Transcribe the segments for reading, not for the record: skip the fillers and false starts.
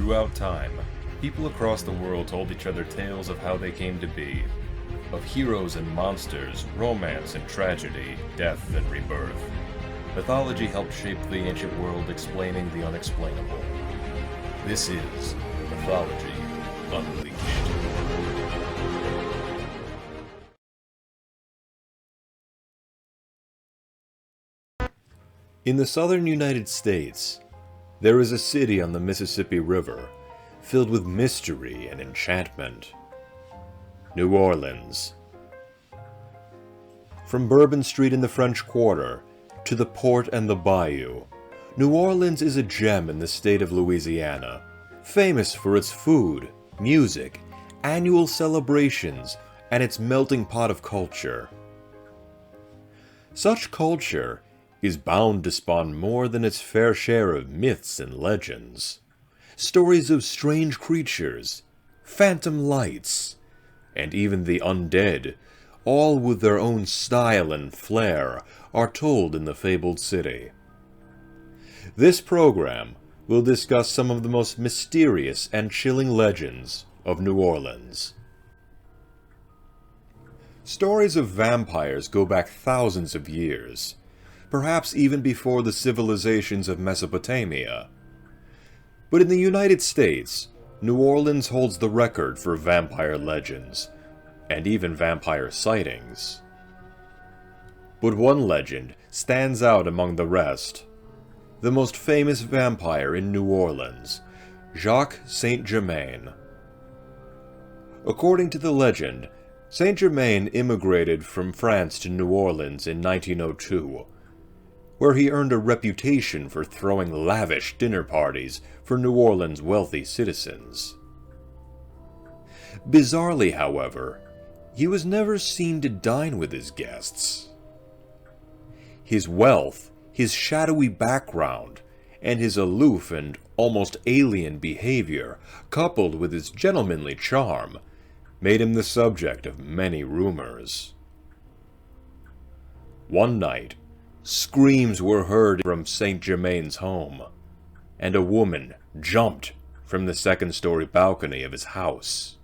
Throughout time, people across the world told each other tales of how they came to be, of heroes and monsters, romance and tragedy, death and rebirth. Mythology helped shape the ancient world, explaining the unexplainable. This is Mythology Unleashed. In the southern United States, there is a city on the Mississippi River filled with mystery and enchantment. New Orleans. From Bourbon Street in the French Quarter to the port and the bayou, New Orleans is a gem in the state of Louisiana, famous for its food, music, annual celebrations, and its melting pot of culture. Such culture is bound to spawn more than its fair share of myths and legends. Stories of strange creatures, phantom lights, and even the undead, all with their own style and flair, are told in the fabled city. This program will discuss some of the most mysterious and chilling legends of New Orleans. Stories of vampires go back thousands of years, perhaps even before the civilizations of Mesopotamia. But in the United States, New Orleans holds the record for vampire legends, and even vampire sightings. But one legend stands out among the rest. The most famous vampire in New Orleans, Jacques Saint-Germain. According to the legend, Saint-Germain immigrated from France to New Orleans in 1902, where he earned a reputation for throwing lavish dinner parties for New Orleans' wealthy citizens. Bizarrely, however, he was never seen to dine with his guests. His wealth, his shadowy background, and his aloof and almost alien behavior, coupled with his gentlemanly charm, made him the subject of many rumors. One night, screams were heard from Saint-Germain's home, and a woman jumped from the second-story balcony of his house.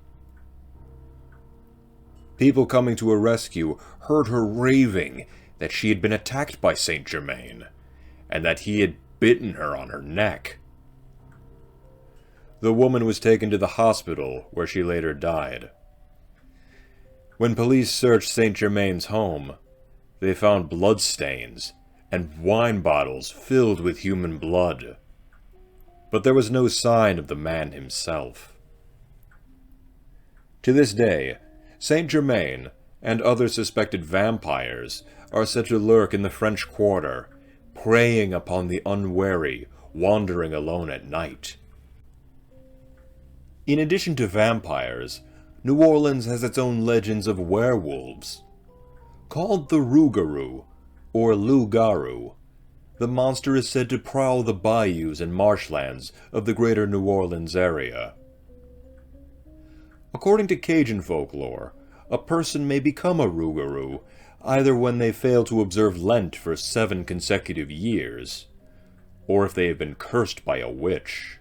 People coming to her rescue heard her raving that she had been attacked by Saint-Germain, and that he had bitten her on her neck. The woman was taken to the hospital, where she later died. When police searched Saint-Germain's home, they found bloodstains and wine bottles filled with human blood. But there was no sign of the man himself. To this day, Saint-Germain and other suspected vampires are said to lurk in the French Quarter, preying upon the unwary, wandering alone at night. In addition to vampires, New Orleans has its own legends of werewolves. Called the Rougarou, or Lougarou, the monster is said to prowl the bayous and marshlands of the greater New Orleans area. According to Cajun folklore, a person may become a Rougarou either when they fail to observe Lent for 7 consecutive years, or if they have been cursed by a witch.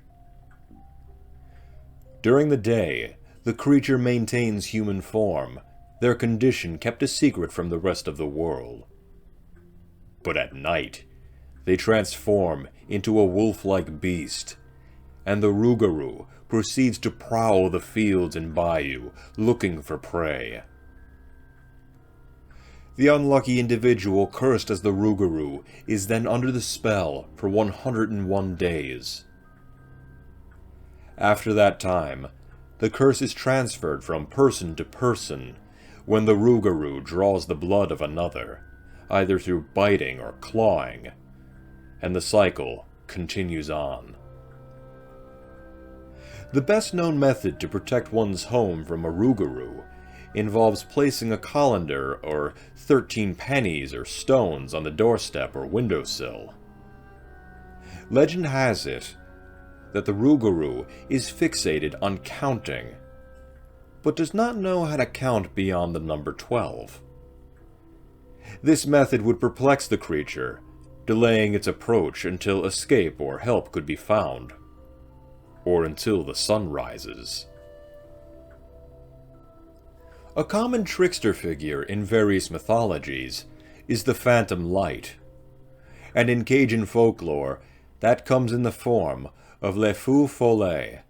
During the day, the creature maintains human form, their condition kept a secret from the rest of the world. But at night, they transform into a wolf-like beast, and the Rougarou proceeds to prowl the fields and bayou, looking for prey. The unlucky individual cursed as the Rougarou is then under the spell for 101 days. After that time, the curse is transferred from person to person when the Rougarou draws the blood of another, either through biting or clawing, and the cycle continues on. The best-known method to protect one's home from a Rougarou involves placing a colander or 13 pennies or stones on the doorstep or windowsill. Legend has it that the Rougarou is fixated on counting, but does not know how to count beyond the number 12. This method would perplex the creature, delaying its approach until escape or help could be found. or until the sun rises. A common trickster figure in various mythologies is the phantom light, and in Cajun folklore, that comes in the form of Le Feu Follet.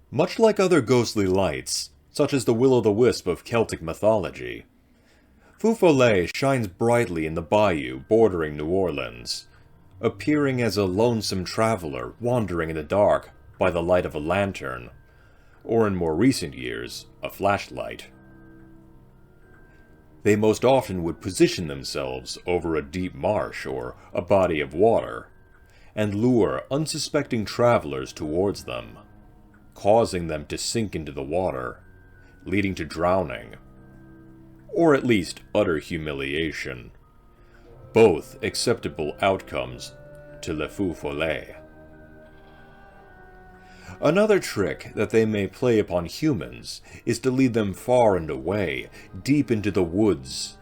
Much like other ghostly lights, such as the will-o'-the-wisp of Celtic mythology, Feu Follet shines brightly in the bayou bordering New Orleans, appearing as a lonesome traveler wandering in the dark by the light of a lantern, or in more recent years, a flashlight. They most often would position themselves over a deep marsh or a body of water, and lure unsuspecting travelers towards them, causing them to sink into the water, leading to drowning, or at least utter humiliation. Both acceptable outcomes to Le Feu Follet. Another trick that they may play upon humans is to lead them far and away, deep into the woods,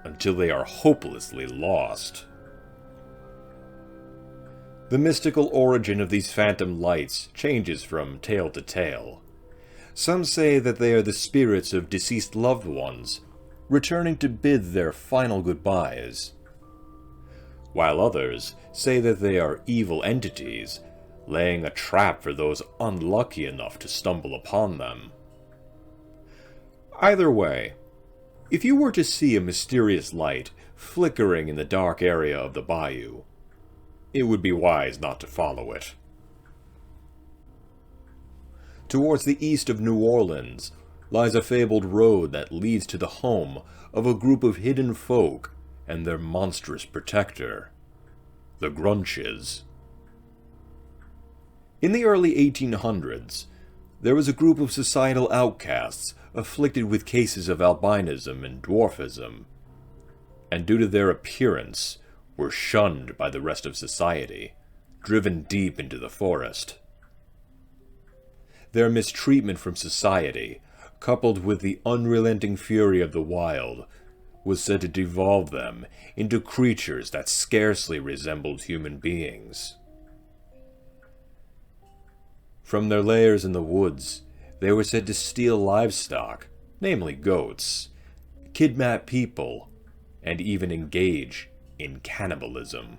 until they are hopelessly lost. The mystical origin of these phantom lights changes from tale to tale. Some say that they are the spirits of deceased loved ones, returning to bid their final goodbyes, while others say that they are evil entities, laying a trap for those unlucky enough to stumble upon them. Either way, if you were to see a mysterious light flickering in the dark area of the bayou, it would be wise not to follow it. Towards the east of New Orleans lies a fabled road that leads to the home of a group of hidden folk and their monstrous protector, the Grunches. In the early 1800s, there was a group of societal outcasts afflicted with cases of albinism and dwarfism, and due to their appearance, were shunned by the rest of society, driven deep into the forest. Their mistreatment from society, coupled with the unrelenting fury of the wild, was said to devolve them into creatures that scarcely resembled human beings. From their lairs in the woods, they were said to steal livestock, namely goats, kidnap people, and even engage in cannibalism.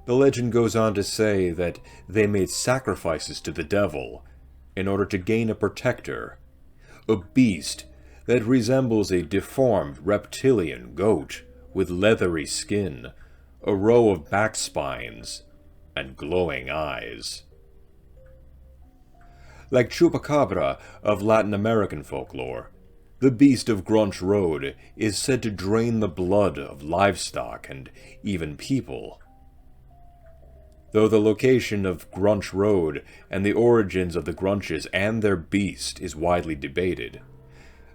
The legend goes on to say that they made sacrifices to the devil in order to gain a protector, a beast that resembles a deformed reptilian goat with leathery skin, a row of back spines, and glowing eyes. Like Chupacabra of Latin American folklore, the beast of Grunch Road is said to drain the blood of livestock and even people. Though the location of Grunch Road and the origins of the Grunches and their beast is widely debated,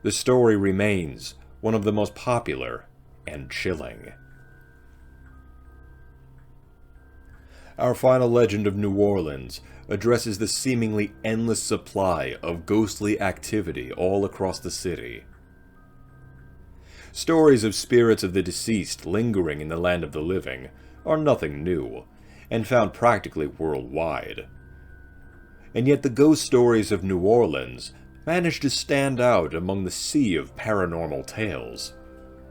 the story remains one of the most popular and chilling. Our final legend of New Orleans addresses the seemingly endless supply of ghostly activity all across the city. Stories of spirits of the deceased lingering in the land of the living are nothing new, and found practically worldwide. And yet the ghost stories of New Orleans manage to stand out among the sea of paranormal tales,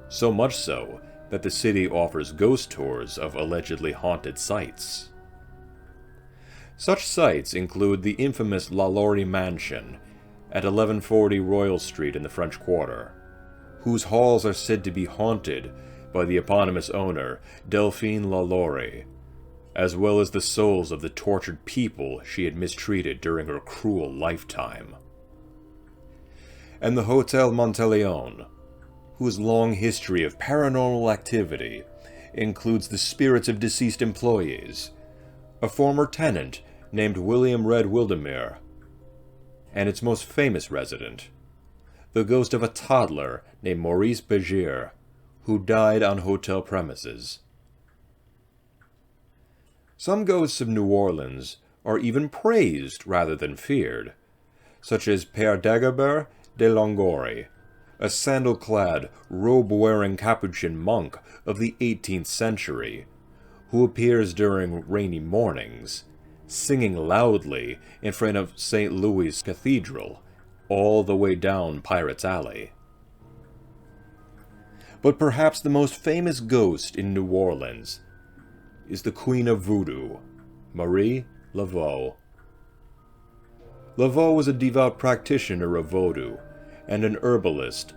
so much so that the city offers ghost tours of allegedly haunted sites. Such sites include the infamous La Laurie Mansion at 1140 Royal Street in the French Quarter, whose halls are said to be haunted by the eponymous owner, Delphine La Laurie, as well as the souls of the tortured people she had mistreated during her cruel lifetime. And the HotelMonteleone, whose long history of paranormal activity includes the spirits of deceased employees, a former tenant named William Red Wildermuir, and its most famous resident, the ghost of a toddler named Maurice Peder, who died on hotel premises. Some ghosts of New Orleans are even praised rather than feared, such as Père Dagobert de Longoria, a sandal-clad, robe-wearing Capuchin monk of the 18th century, who appears during rainy mornings, singing loudly in front of St. Louis Cathedral, all the way down Pirates Alley. But perhaps the most famous ghost in New Orleans is the Queen of Voodoo, Marie Laveau. Laveau was a devout practitioner of Vodou and an herbalist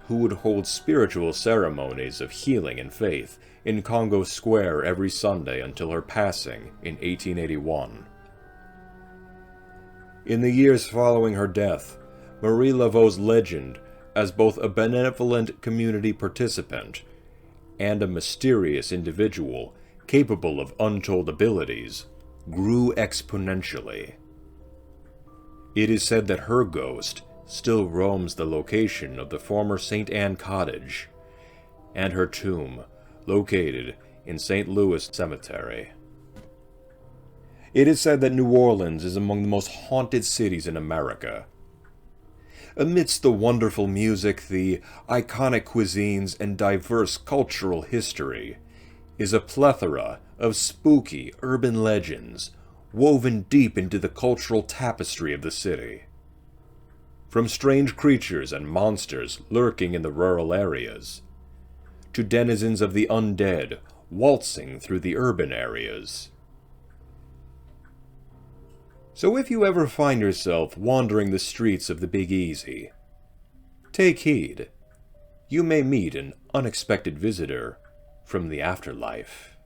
who would hold spiritual ceremonies of healing and faith in Congo Square every Sunday until her passing in 1881. In the years following her death, Marie Laveau's legend as both a benevolent community participant and a mysterious individual capable of untold abilities grew exponentially. It is said that her ghost still roams the location of the former St. Anne Cottage and her tomb, located in St. Louis Cemetery. It is said that New Orleans is among the most haunted cities in America. Amidst the wonderful music, the iconic cuisines, and diverse cultural history, is a plethora of spooky urban legends woven deep into the cultural tapestry of the city. From strange creatures and monsters lurking in the rural areas, to denizens of the undead waltzing through the urban areas. So if you ever find yourself wandering the streets of the Big Easy, take heed. You may meet an unexpected visitor from the afterlife.